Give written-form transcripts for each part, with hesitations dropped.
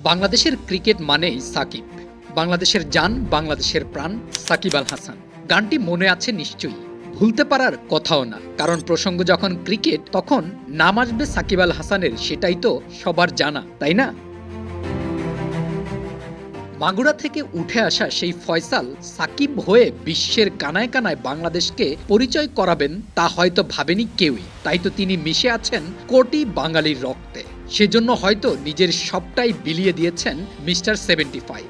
বাংলাদেশের ক্রিকেট মানেই সাকিব। বাংলাদেশের জান, বাংলাদেশের প্রাণ সাকিব আল হাসান। গানটি মনে আছে নিশ্চয়ই, ভুলতে পারার কথাও না। কারণ প্রসঙ্গ যখন ক্রিকেট, তখন নাম আসবে সাকিব আল হাসানের, সেটাই তো সবার জানা, তাই না? মাগুরা থেকে উঠে আসা সেই ফয়সাল সাকিব হয়ে বিশ্বের কানায় কানায় বাংলাদেশকে পরিচয় করাবেন তা হয়তো ভাবেনি কেউই। তাই তো তিনি মিশে আছেন কোটি বাঙালির রক্তে। সেজন্য হয়তো নিজের সবটাই বিলিয়ে দিয়েছেন মিস্টার 75।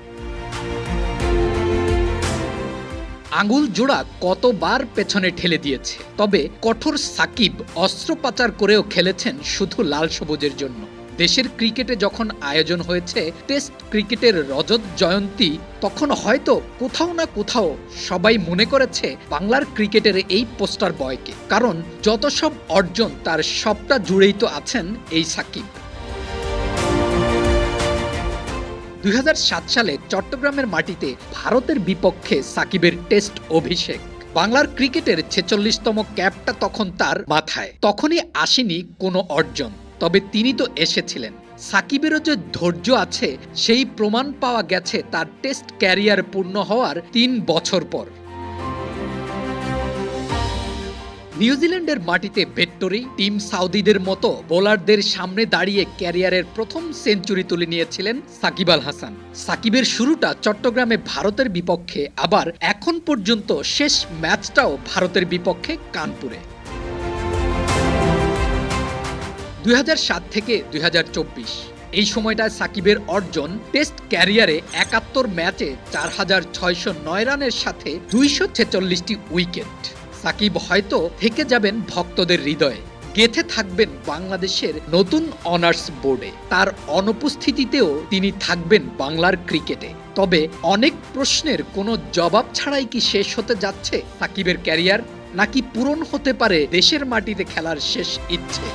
আঙুল জোড়া কতবার পেছনে ঠেলে দিয়েছে, তবে কঠোর সাকিব অস্ত্র পাচার করেও খেলেছেন শুধু লাল সবুজের জন্য। দেশের ক্রিকেটে যখন আয়োজন হয়েছে টেস্ট ক্রিকেটের রজত জয়ন্তী, তখন হয়তো কোথাও না কোথাও সবাই মনে করেছে বাংলার ক্রিকেটের এই পোস্টার বয়কে। কারণ যত সব অর্জন, তার সবটা জুড়েই তো আছেন এই সাকিব। 2007 সালে চট্টগ্রামের মাটিতে ভারতের বিপক্ষে সাকিবের টেস্ট অভিষেক। বাংলার ক্রিকেটের 46তম ক্যাপটা তখন তার মাথায়। তখনই আসেনি কোনো অর্জন, তবে তিনি তো এসেছিলেন। সাকিবেরও যে ধৈর্য আছে সেই প্রমাণ পাওয়া গেছে তার টেস্ট ক্যারিয়ার পূর্ণ হওয়ার 3 বছর পর। নিউজিল্যান্ডের মাটিতে ভেট্টরি, টিম সাউদিদের মতো বোলারদের সামনে দাঁড়িয়ে ক্যারিয়ারের প্রথম সেঞ্চুরি তুলে নিয়েছিলেন সাকিব আল হাসান। সাকিবের শুরুটা চট্টগ্রামে ভারতের বিপক্ষে, আবার এখন পর্যন্ত শেষ ম্যাচটাও ভারতের বিপক্ষে কানপুরে। 2007 থেকে 2024 এই সময়টায় সাকিবের অর্জন টেস্ট ক্যারিয়ারে 71 ম্যাচে 4609 রানের সাথে 246টি উইকেট। সাকিব হয়তো থেকে যাবেন ভক্তদের হৃদয়ে, গেথে থাকবেন বাংলাদেশের নতুন অনার্স বোর্ডে। তার অনুপস্থিতিতেও তিনি থাকবেন বাংলার ক্রিকেটে। তবে অনেক প্রশ্নের কোনো জবাব ছাড়াই কি শেষ হতে যাচ্ছে সাকিবের ক্যারিয়ার, নাকি পূরণ হতে পারে দেশের মাটিতে খেলার শেষ ইচ্ছে?